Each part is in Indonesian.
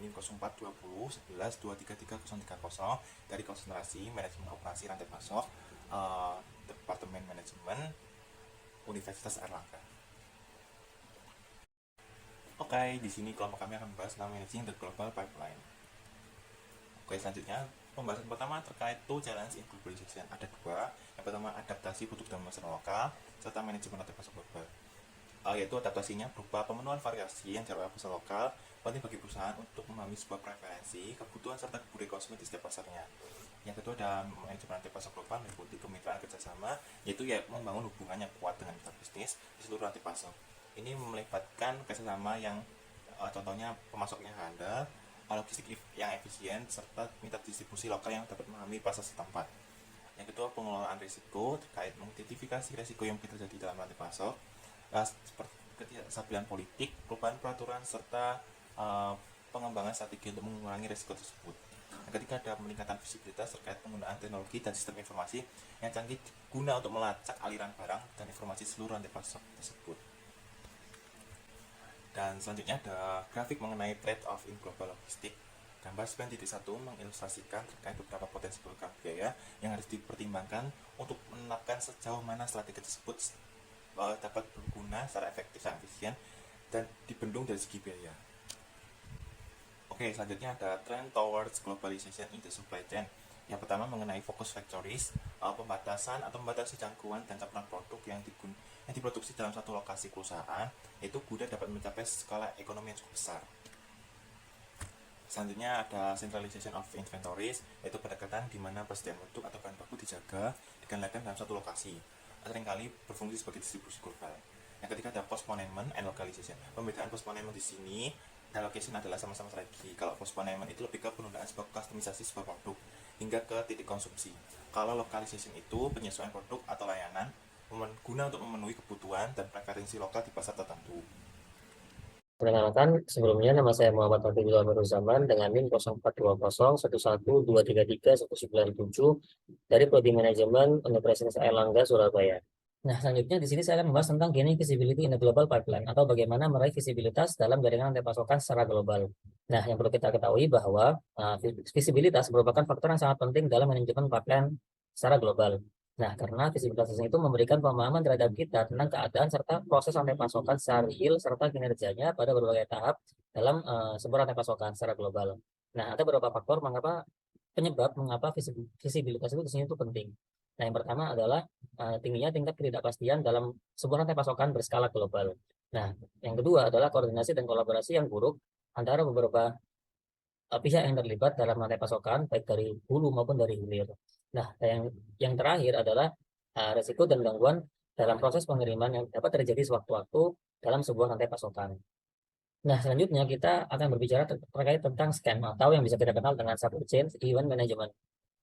NIM 0420 11 233030 dari konsentrasi manajemen operasi rantai pasok Departemen Manajemen Universitas Airlangga. Oke, di sini kelompok kami akan membahas tentang managing the global pipeline. Oke, selanjutnya pembahasan pertama terkait two challenge in globalization. Ada dua. Yang pertama adaptasi produk dan masyarakat lokal serta manajemen rantai pasok global. Yaitu adaptasinya berupa pemenuhan variasi yang diharapkan pasar lokal penting bagi perusahaan untuk memahami sebuah preferensi, kebutuhan serta kebudayaan konsumen di setiap pasarnya. Yang kedua ada manajemen rantai pasok global meliputi kemitraan kerjasama, yaitu membangun hubungan yang kuat dengan mitra bisnis di seluruh rantai pasok. Ini melibatkan kerjasama yang contohnya pemasoknya handal, logistik yang efisien, serta mitra distribusi lokal yang dapat memahami pasar setempat. Yang kedua pengelolaan risiko terkait mengidentifikasi risiko yang terjadi dalam rantai pasok, seperti ketidakstabilan politik, perubahan peraturan, serta pengembangan strategi untuk mengurangi risiko tersebut. Yang ketiga ada peningkatan visibilitas terkait penggunaan teknologi dan sistem informasi yang canggih guna untuk melacak aliran barang dan informasi seluruh rantai pasok tersebut. Dan selanjutnya ada grafik mengenai trade-off in global logistik. Gambar 9.1 mengilustrasikan terkait beberapa potensi program biaya yang harus dipertimbangkan untuk menetapkan sejauh mana strategi tersebut dapat berguna secara efektif dan efisien dan dibendung dari segi biaya. Oke, selanjutnya ada trend towards globalization in the supply chain. Yang pertama mengenai focus factories, pembatasan atau membatasi jangkauan dan campuran produk yang diproduksi dalam satu lokasi perusahaan, itu guna dapat mencapai skala ekonomi yang cukup besar. Selanjutnya ada centralization of inventories, yaitu pendekatan di mana persediaan produk atau bahan baku dijaga dikendalikan dalam satu lokasi, seringkali berfungsi sebagai distribusi global. Yang ketiga ada postponement and localization. Pembedaan postponement di sini dan location adalah sama-sama strategi. Kalau postponement itu lebih ke penundaan sebuah kustomisasi sebuah produk hingga ke titik konsumsi. Kalau localization itu penyesuaian produk atau layanan guna untuk memenuhi kebutuhan dan preferensi lokal di pasar tertentu. Perkenalkan, sebelumnya nama saya Muhammad Fatihul Zaman dengan NIM 0420 11 197 dari Prodi Manajemen Universitas Airlangga Surabaya. Nah, selanjutnya di sini saya akan membahas tentang gaining visibility in the global pipeline atau bagaimana meraih visibilitas dalam jaringan rantai pasokan secara global. Nah, yang perlu kita ketahui bahwa visibilitas merupakan faktor yang sangat penting dalam manajemen pipeline secara global. Nah, karena visibilitas itu memberikan pemahaman terhadap kita tentang keadaan serta proses rantai pasokan secara real serta kinerjanya pada berbagai tahap dalam sebuah rantai pasokan secara global. Nah, ada beberapa faktor penyebab mengapa visibilitas itu di sini itu penting. Nah, yang pertama adalah tingginya tingkat ketidakpastian dalam sebuah rantai pasokan berskala global. Nah, yang kedua adalah koordinasi dan kolaborasi yang buruk antara beberapa pihak yang terlibat dalam rantai pasokan baik dari hulu maupun dari hilir. Nah, yang terakhir adalah resiko dan gangguan dalam proses pengiriman yang dapat terjadi sewaktu-waktu dalam sebuah rantai pasokan. Nah, selanjutnya kita akan berbicara terkait tentang SCAM atau yang bisa kita kenal dengan Supply Chain Event Management.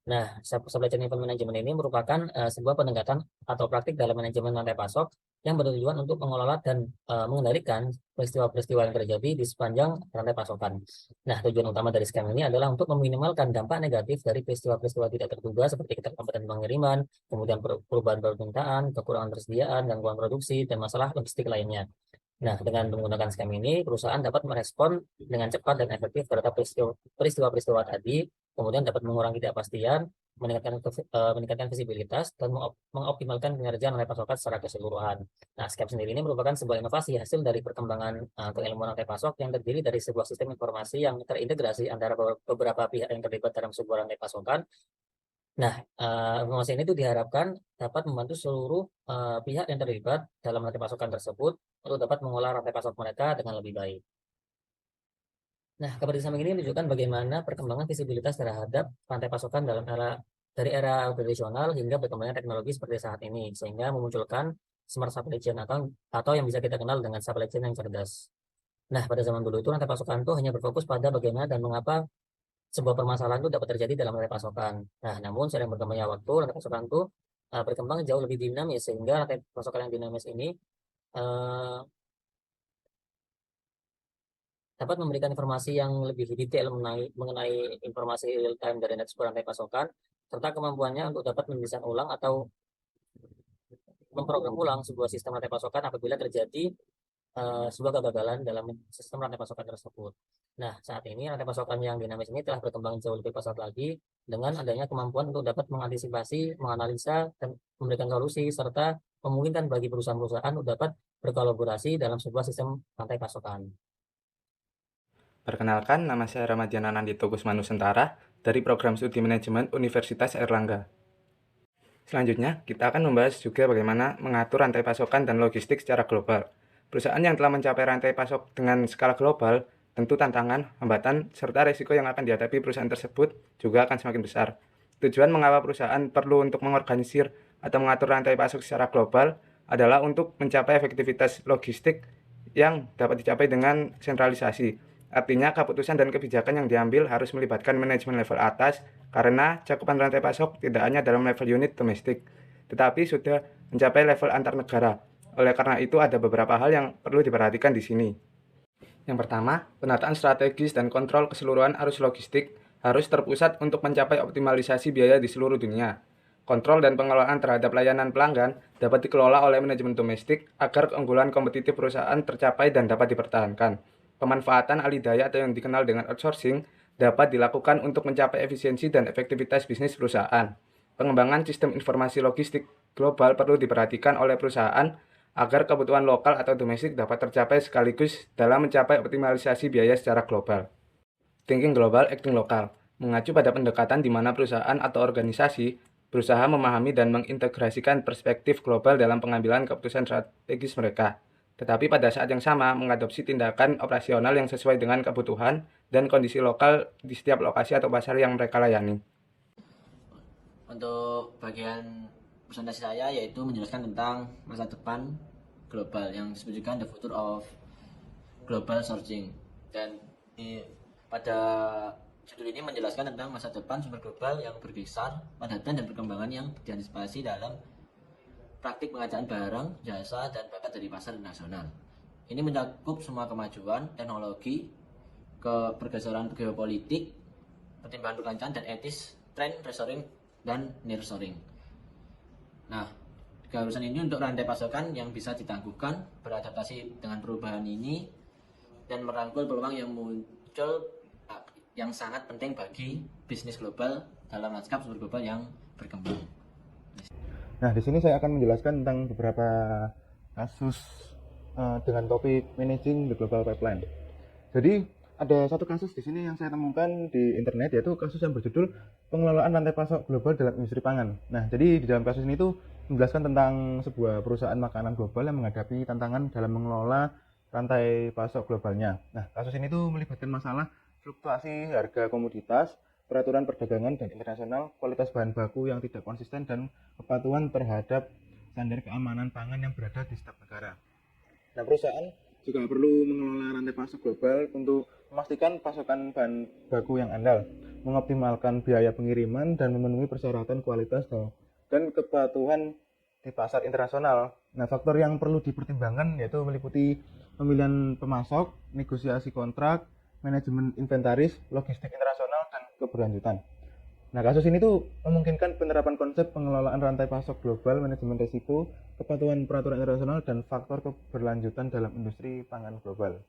Nah, Supply Chain Event Management ini merupakan sebuah pendekatan atau praktik dalam manajemen rantai pasok yang bertujuan untuk mengelola dan mengendalikan peristiwa-peristiwa yang terjadi di sepanjang rantai pasokan. Nah, tujuan utama dari skema ini adalah untuk meminimalkan dampak negatif dari peristiwa-peristiwa tidak terduga seperti keterlambatan pengiriman, kemudian perubahan permintaan, kekurangan persediaan, gangguan produksi, dan masalah logistik lainnya. Nah, dengan menggunakan skema ini, perusahaan dapat merespon dengan cepat dan efektif terhadap peristiwa-peristiwa tadi, kemudian dapat mengurangi ketidakpastian, meningkatkan visibilitas, dan mengoptimalkan kinerja rantai pasokan secara keseluruhan. Nah, SCAP sendiri ini merupakan sebuah inovasi hasil dari perkembangan keilmuan rantai pasok yang terdiri dari sebuah sistem informasi yang terintegrasi antara beberapa pihak yang terlibat dalam sebuah rantai pasokan. Nah, informasi ini tuh diharapkan dapat membantu seluruh pihak yang terlibat dalam rantai pasokan tersebut untuk dapat mengolah rantai pasok mereka dengan lebih baik. Nah, gambar di samping ini menunjukkan bagaimana perkembangan visibilitas terhadap rantai pasokan dari era tradisional hingga berkembangnya teknologi seperti saat ini, sehingga memunculkan smart supply chain atau yang bisa kita kenal dengan supply chain yang cerdas. Nah, pada zaman dulu itu rantai pasokan itu hanya berfokus pada bagaimana dan mengapa sebuah permasalahan itu dapat terjadi dalam rantai pasokan. Nah, namun seiring berkembangnya waktu, rantai pasokan itu berkembang jauh lebih dinamis, sehingga rantai pasokan yang dinamis ini uh, dapat memberikan informasi yang lebih detail mengenai informasi real time dari network rantai pasokan, serta kemampuannya untuk dapat mendesain ulang atau memprogram ulang sebuah sistem rantai pasokan apabila terjadi sebuah kegagalan dalam sistem rantai pasokan tersebut. Nah, saat ini rantai pasokan yang dinamis ini telah berkembang jauh lebih pesat lagi dengan adanya kemampuan untuk dapat mengantisipasi, menganalisa, dan memberikan solusi, serta memungkinkan bagi perusahaan-perusahaan untuk dapat berkolaborasi dalam sebuah sistem rantai pasokan. Perkenalkan, nama saya Ramadian Anandito Kusma Nusantara dari Program Studi Manajemen Universitas Airlangga. Selanjutnya, kita akan membahas juga bagaimana mengatur rantai pasokan dan logistik secara global. Perusahaan yang telah mencapai rantai pasok dengan skala global, tentu tantangan, hambatan, serta risiko yang akan dihadapi perusahaan tersebut juga akan semakin besar. Tujuan mengapa perusahaan perlu untuk mengorganisir atau mengatur rantai pasok secara global adalah untuk mencapai efektivitas logistik yang dapat dicapai dengan sentralisasi. Artinya, keputusan dan kebijakan yang diambil harus melibatkan manajemen level atas karena cakupan rantai pasok tidak hanya dalam level unit domestik, tetapi sudah mencapai level antar negara. Oleh karena itu, ada beberapa hal yang perlu diperhatikan di sini. Yang pertama, penataan strategis dan kontrol keseluruhan arus logistik harus terpusat untuk mencapai optimalisasi biaya di seluruh dunia. Kontrol dan pengelolaan terhadap layanan pelanggan dapat dikelola oleh manajemen domestik agar keunggulan kompetitif perusahaan tercapai dan dapat dipertahankan. Pemanfaatan alih daya atau yang dikenal dengan outsourcing dapat dilakukan untuk mencapai efisiensi dan efektivitas bisnis perusahaan. Pengembangan sistem informasi logistik global perlu diperhatikan oleh perusahaan agar kebutuhan lokal atau domestik dapat tercapai sekaligus dalam mencapai optimalisasi biaya secara global. Thinking global, acting lokal, mengacu pada pendekatan di mana perusahaan atau organisasi berusaha memahami dan mengintegrasikan perspektif global dalam pengambilan keputusan strategis mereka, tetapi pada saat yang sama mengadopsi tindakan operasional yang sesuai dengan kebutuhan dan kondisi lokal di setiap lokasi atau pasar yang mereka layani. Untuk bagian presentasi saya yaitu menjelaskan tentang masa depan global yang disebutkan the future of global sourcing, dan pada judul ini menjelaskan tentang masa depan sumber global yang berkisar, padatan dan perkembangan yang diantisipasi dalam praktik pengadaan barang, jasa, dan bakat dari pasar internasional. Ini mencakup semua kemajuan teknologi, kebergeseran geopolitik, pertimbangan perencanaan dan etis, tren reshoring dan nearshoring. Nah, keharusan ini untuk rantai pasokan yang bisa ditangguhkan, beradaptasi dengan perubahan ini, dan merangkul peluang yang muncul yang sangat penting bagi bisnis global dalam lanskap sumber global yang berkembang. Nah, di sini saya akan menjelaskan tentang beberapa kasus dengan topik managing the global pipeline. Jadi, ada satu kasus di sini yang saya temukan di internet, yaitu kasus yang berjudul pengelolaan rantai pasok global dalam industri pangan. Nah, jadi di dalam kasus ini tuh menjelaskan tentang sebuah perusahaan makanan global yang menghadapi tantangan dalam mengelola rantai pasok globalnya. Nah, kasus ini tuh melibatkan masalah fluktuasi harga komoditas, peraturan perdagangan dan internasional, kualitas bahan baku yang tidak konsisten, dan kepatuhan terhadap standar keamanan pangan yang berada di setiap negara. Nah, perusahaan juga perlu mengelola rantai pasok global untuk memastikan pasokan bahan baku yang andal, mengoptimalkan biaya pengiriman, dan memenuhi persyaratan kualitas dan kepatuhan di pasar internasional. Nah, faktor yang perlu dipertimbangkan yaitu meliputi pemilihan pemasok, negosiasi kontrak, manajemen inventaris, logistik internasional, dan keberlanjutan. Nah, kasus ini tuh memungkinkan penerapan konsep pengelolaan rantai pasok global, manajemen risiko, kepatuhan peraturan internasional, dan faktor keberlanjutan dalam industri pangan global.